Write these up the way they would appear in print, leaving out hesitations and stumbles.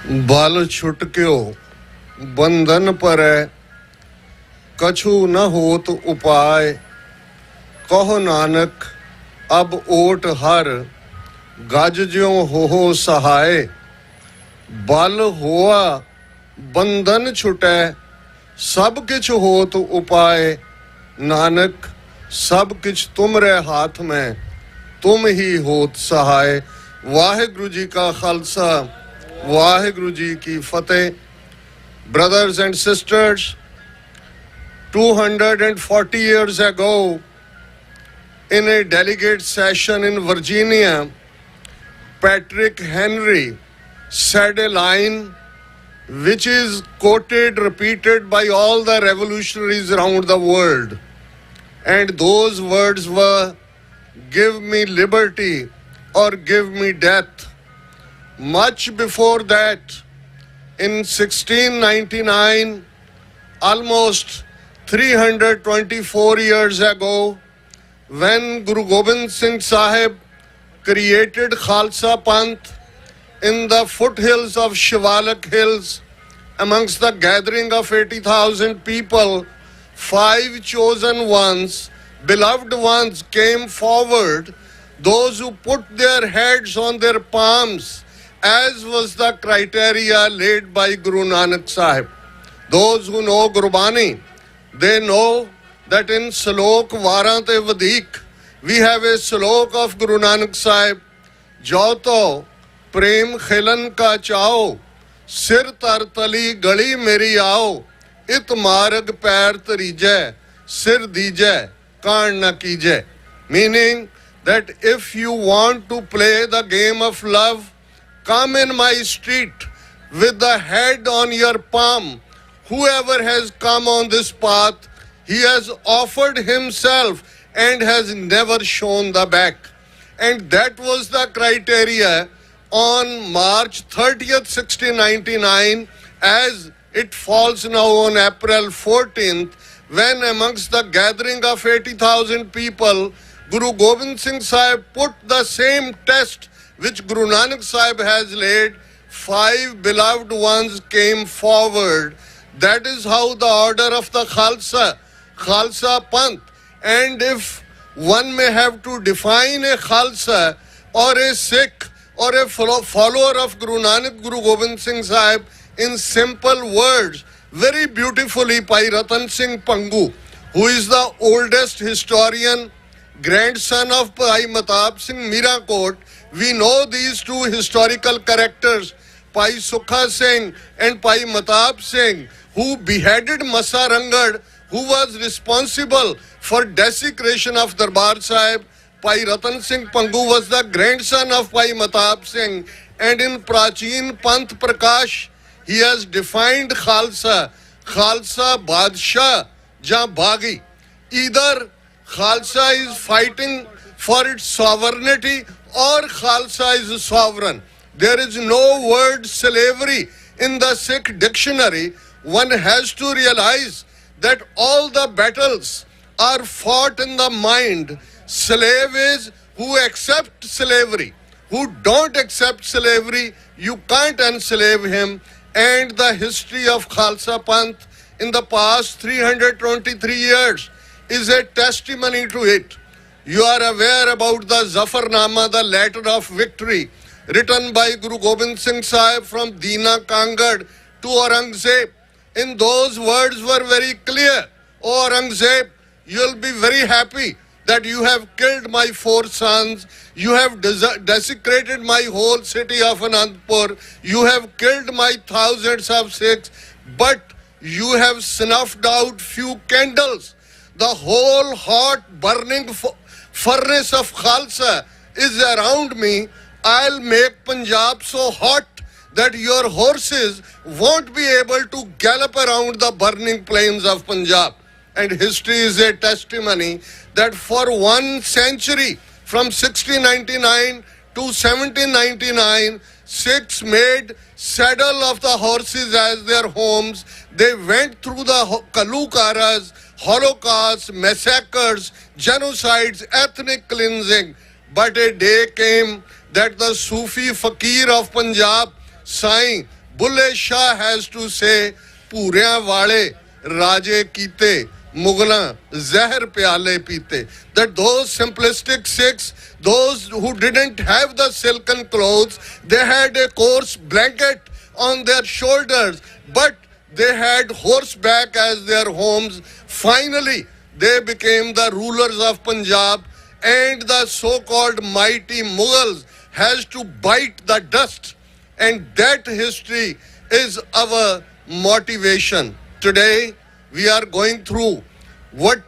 बल छुटक्यो बंधन परै, कछु न होत उपाय। कहो नानक अब ओट हर, गज ज्यों हो सहाय। बल होआ बंधन छुटै, सब किछ होत उपाय। नानक सब किछ तुमरे हाथ में, तुम ही होत सहाय। वाहिगुरु जी का खालसा, वाहिगुरु जी की फतेह। Brothers and sisters, 240 years ago, in a delegate session in Virginia, Patrick Henry said a line which is quoted, repeated by all the revolutionaries around the world. And those words were, "Give me liberty or give me death." Much before that, in 1699, almost 324 years ago, when Guru Gobind Singh Sahib created Khalsa Panth in the foothills of Shivalik Hills, amongst the gathering of 80,000 people, 5 chosen ones, beloved ones, came forward, those who put their heads on their palms, as was the criteria laid by Guru Nanak Sahib. Those who know Gurbani, they know that in Salok Varante Vadik, we have a Salok of Guru Nanak Sahib, "Jo to prem khilan ka chao, sir tar tali gali meri aao, it marg pair tarijai, sir dijai, kaan na kijai." Meaning that if you want to play the game of love, come in my street with the head on your palm. Whoever has come on this path, he has offered himself and has never shown the back. And that was the criteria on March 30th, 1699, as it falls now on April 14th, when amongst the gathering of 80,000 people, Guru Gobind Singh Sahib put the same test which Guru Nanak Sahib has laid. 5 beloved ones came forward. That is how the order of the Khalsa Panth. And if one may have to define a Khalsa or a Sikh or a follower of Guru Nanak, Guru Gobind Singh Sahib, in simple words, very beautifully by Ratan Singh Pangu, who is the oldest historian, grandson of Bhai Matab Singh Mirakot. We know these two historical characters, Pai Sukha Singh and Pai Matab Singh, who beheaded Masa Rangad, who was responsible for desecration of Darbar Sahib. Pai Ratan Singh Pangu was the grandson of Pai Matab Singh. And in Prachin Panth Prakash, he has defined Khalsa Badshah ja Bhagi. Either Khalsa is fighting for its sovereignty or Khalsa is sovereign. There is no word slavery in the Sikh dictionary. One has to realize that all the battles are fought in the mind. Slave is who accepts slavery. Who don't accept slavery, you can't enslave him. And the history of Khalsa Panth in the past 323 years is a testimony to it. You are aware about the Zafarnama, the letter of victory, written by Guru Gobind Singh Sahib from Dina Kangad to Aurangzeb. In those words were very clear. "O Aurangzeb, you'll be very happy that you have killed my 4 sons. You have desecrated my whole city of Anandpur. You have killed my thousands of Sikhs, but you have snuffed out few candles. The whole hot burning furnace of Khalsa is around me. I'll make Punjab so hot that your horses won't be able to gallop around the burning plains of Punjab." And history is a testimony that for 1 century, from 1699 to 1799, Sikhs made saddle of the horses as their homes. They went through the Kalukaras, Holocausts, massacres, genocides, ethnic cleansing. But a day came that the Sufi fakir of Punjab, Sai Bulle Shah has to say, Purya Wale Raje Kite, Mughla Zahar Pyale Pite. That those simplistic Sikhs, those who didn't have the silken clothes, they had a coarse blanket on their shoulders, but they had horseback as their homes. Finally, they became the rulers of Punjab, and the so-called mighty Mughals has to bite the dust. And that history is our motivation. Today, we are going through what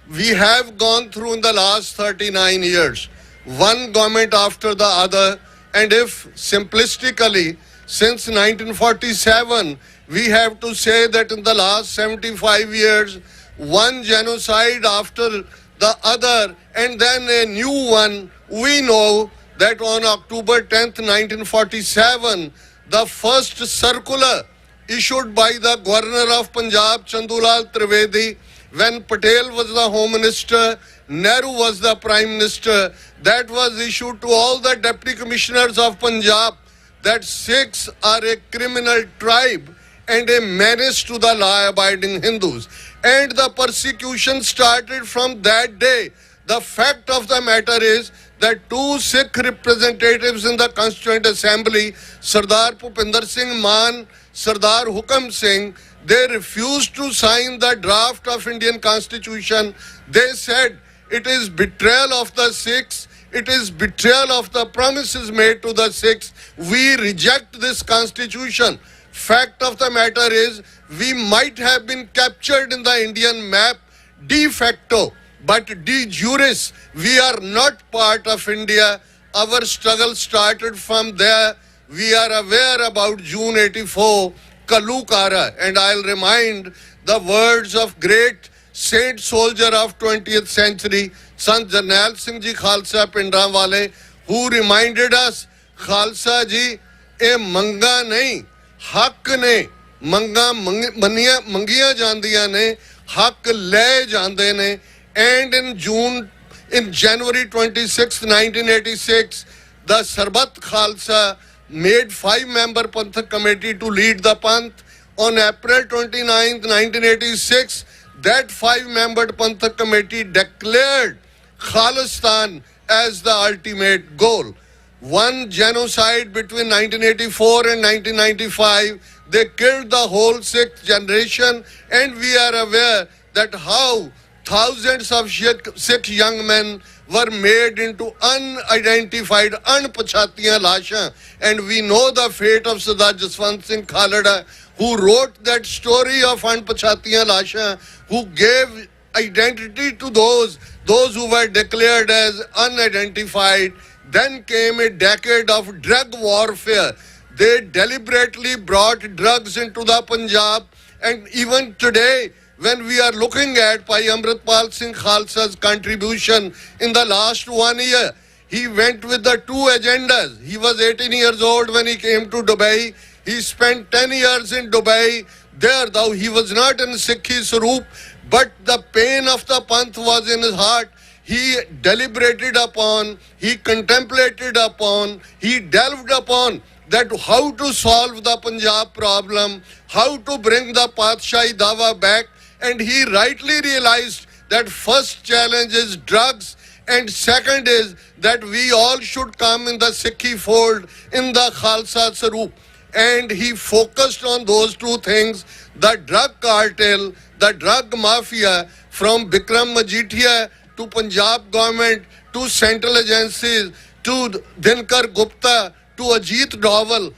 we have gone through in the last 39 years, one government after the other. And if simplistically, since 1947, we have to say that in the last 75 years, one genocide after the other, and then a new one. We know that on October 10th, 1947, the first circular issued by the Governor of Punjab, Chandulal Trivedi, when Patel was the Home Minister, Nehru was the Prime Minister, that was issued to all the Deputy Commissioners of Punjab, that Sikhs are a criminal tribe and a menace to the law-abiding Hindus. And the persecution started from that day. The fact of the matter is that two Sikh representatives in the Constituent Assembly, Sardar Bhupinder Singh Maan, Sardar Hukam Singh, they refused to sign the draft of Indian Constitution. They said it is betrayal of the Sikhs. It is betrayal of the promises made to the Sikhs. We reject this constitution. Fact of the matter is, we might have been captured in the Indian map de facto, but de jure, we are not part of India. Our struggle started from there. We are aware about June 84, Kalukara, and I'll remind the words of great saint soldier of 20th century, Sant Jarnail Singh Ji Khalsa Pindranwale, who reminded us, Khalsa Ji, a manga nahi, hak ne, manga mangiya jandiyan ne, hak le jande ne. And in January 26, 1986, the Sarbat Khalsa made 5-member Panthak committee to lead the Panth. On April 29, 1986, that 5-member Panthak committee declared Khalistan as the ultimate goal. One genocide between 1984 and 1995, they killed the whole Sikh generation, and we are aware that how thousands of Sikh young men were made into unidentified, unpachatiyan lashan. And we know the fate of Sardar Jaswant Singh Khalada, who wrote that story of unpachatiyan lashan, who gave identity to those who were declared as unidentified. Then came a decade of drug warfare. They deliberately brought drugs into the Punjab, and even today, when we are looking at Bhai Amritpal Singh Khalsa's contribution in the last 1 year, he went with the two agendas. He was 18 years old when he came to Dubai. He spent 10 years in Dubai. There, though he was not in Sikhi Sarup, but the pain of the Panth was in his heart. He deliberated upon, he contemplated upon, he delved upon that how to solve the Punjab problem, how to bring the Patshahi Dawa back. And he rightly realized that first challenge is drugs, and second is that we all should come in the Sikhi fold, in the Khalsa Sarup. And he focused on those two things, the drug cartel, the drug mafia, from Bikram Majithia to Punjab government, to central agencies, to Dinkar Gupta, to Ajit Doval.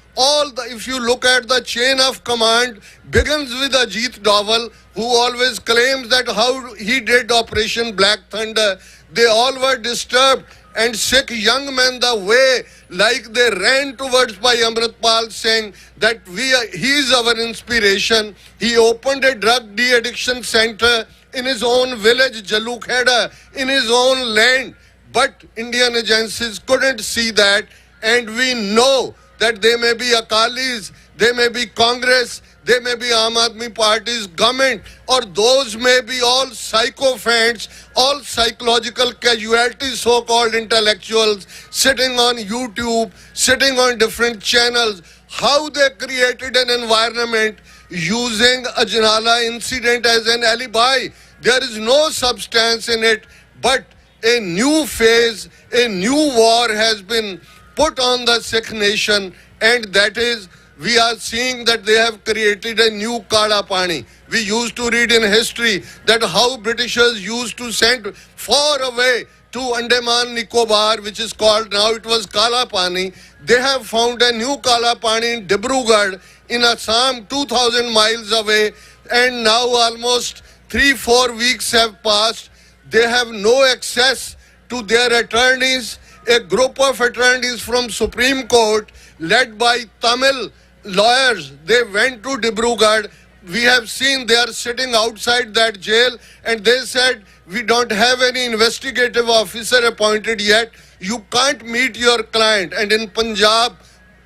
If you look at the chain of command, begins with Ajit Doval, who always claims that how he did Operation Black Thunder. They all were disturbed, and Sikh young men, the way like they ran towards Bhai Amritpal saying that he is our inspiration. He opened a drug de-addiction center in his own village, Jalukheda, in his own land. But Indian agencies couldn't see that, and we know that they may be Akalis, they may be Congress, they may be Aam Aadmi Party's government, or those may be all sycophants, all psychological casualties, so-called intellectuals, sitting on YouTube, sitting on different channels, how they created an environment using Ajnala incident as an alibi. There is no substance in it, but a new phase, a new war has been put on the Sikh nation, and that is, we are seeing that they have created a new Kala Pani. We used to read in history that how Britishers used to send far away to Andaman Nicobar, which is called, now it was Kala Pani. They have found a new Kala Pani in Dibrugarh in Assam, 2,000 miles away, and now almost 3-4 weeks have passed. They have no access to their attorneys. A group of attorneys from Supreme Court led by Tamil lawyers, they went to Dibrugarh. We have seen they are sitting outside that jail, and they said, we don't have any investigative officer appointed yet. You can't meet your client. And in Punjab,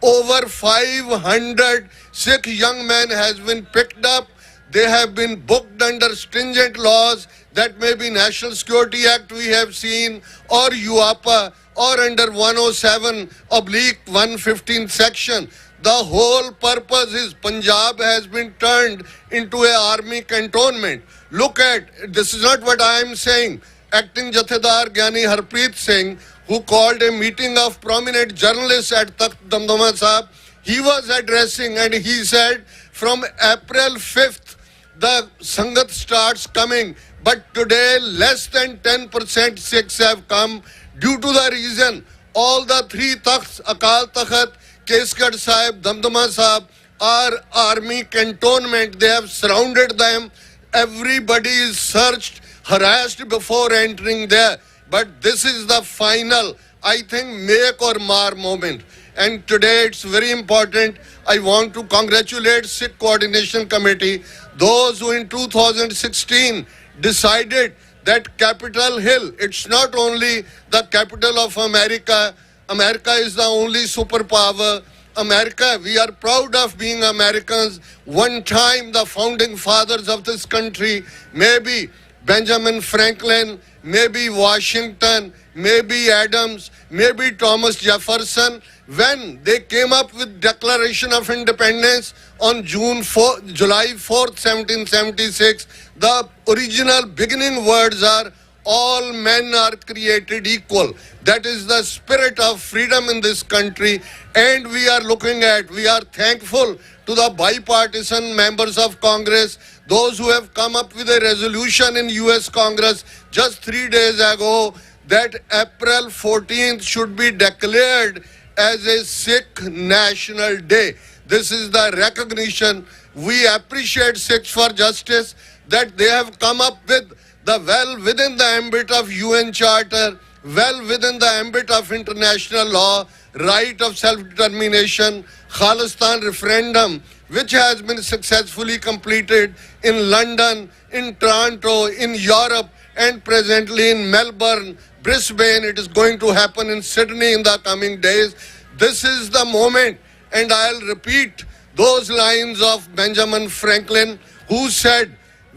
over 500 Sikh young men has been picked up. They have been booked under stringent laws. That may be National Security Act we have seen, or UAPA, or under 107/115 section. The whole purpose is Punjab has been turned into an army cantonment. Look at, this is not what I am saying. Acting Jathedar Gyani Harpreet Singh, who called a meeting of prominent journalists at Takht Damdama Sahib, he was addressing and he said, from April 5th, the Sangat starts coming. But today, less than 10% Sikhs have come due to the reason all the three Takhts, Akal Takht, Kesgarh Sahib, Damdama Sahib, are army cantonment. They have surrounded them. Everybody is searched, harassed before entering there. But this is the final, I think, make or mar moment. And today it's very important. I want to congratulate Sikh Coordination Committee, those who in 2016 decided that Capitol Hill, it's not only the capital of America. America is the only superpower. America, we are proud of being Americans. One time the founding fathers of this country, maybe Benjamin Franklin, maybe Washington, maybe Adams, maybe Thomas Jefferson, when they came up with Declaration of Independence on July 4th, 1776, the original beginning words are, all men are created equal. That is the spirit of freedom in this country. And we are thankful to the bipartisan members of Congress, those who have come up with a resolution in US Congress just 3 days ago that April 14th should be declared as a Sikh National Day. This is the recognition. We appreciate Sikhs for Justice that they have come up with the well within the ambit of UN Charter, well within the ambit of international law, right of self-determination, Khalistan referendum, which has been successfully completed in London, in Toronto, in Europe, and presently in Melbourne, Brisbane. It is going to happen in Sydney in the coming days. This is the moment, and I'll repeat those lines of Benjamin Franklin, who said,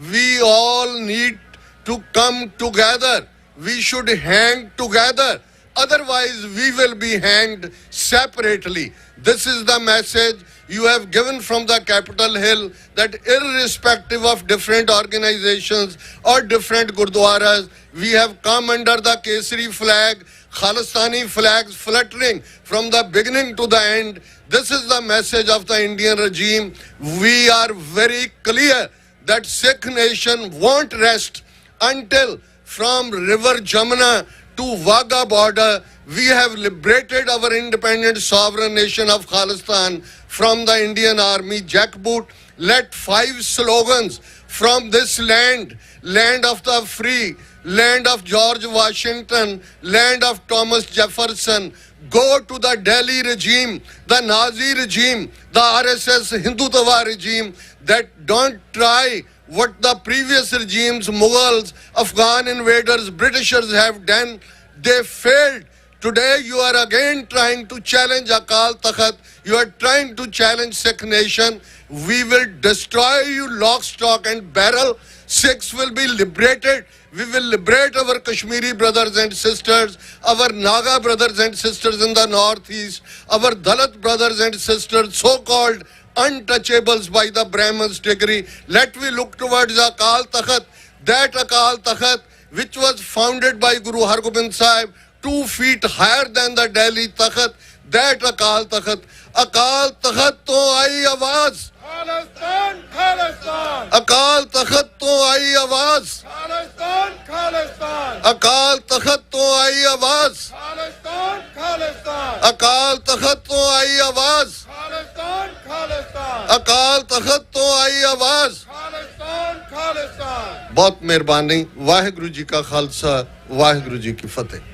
we all need to come together. We should hang together. Otherwise, we will be hanged separately. This is the message you have given from the Capitol Hill, that irrespective of different organizations or different gurdwaras, we have come under the Kesari flag, Khalistani flags fluttering from the beginning to the end. This is the message of the Indian regime. We are very clear that Sikh nation won't rest until from River Jamuna to Wagah border, we have liberated our independent sovereign nation of Khalistan from the Indian Army jackboot. Let 5 slogans from this land, land of the free, land of George Washington, land of Thomas Jefferson, go to the Delhi regime, the Nazi regime, the RSS Hindutva regime, that don't try what the previous regimes, Mughals, Afghan invaders, Britishers have done. They failed Today you are again trying to challenge Akal Takht. You are trying to challenge Sikh nation. We will destroy you lock, stock and barrel. Sikhs will be liberated. We will liberate our Kashmiri brothers and sisters, our Naga brothers and sisters in the northeast, our Dalit brothers and sisters, so-called untouchables by the Brahmins degree. Let we look towards Akal Takht, that Akal Takht which was founded by Guru Hargobind Sahib, 2 feet higher than the Delhi Takht, that Akal Takht. Akal Takht to aayi awaaz. Khalistan, Khalistan. Akal Takht to aayi awaaz. Khalistan, Khalistan. Akal Takht to aayi awaaz. Khalistan, Khalistan. Akal Takht to aayi awaaz. Khalistan, Khalistan. Akal Takht to aayi awaaz. Khalistan, Khalistan. बहुत मेहरबानी। वाहिगुरु जी का खालसा, वाहिगुरु जी की फतेह।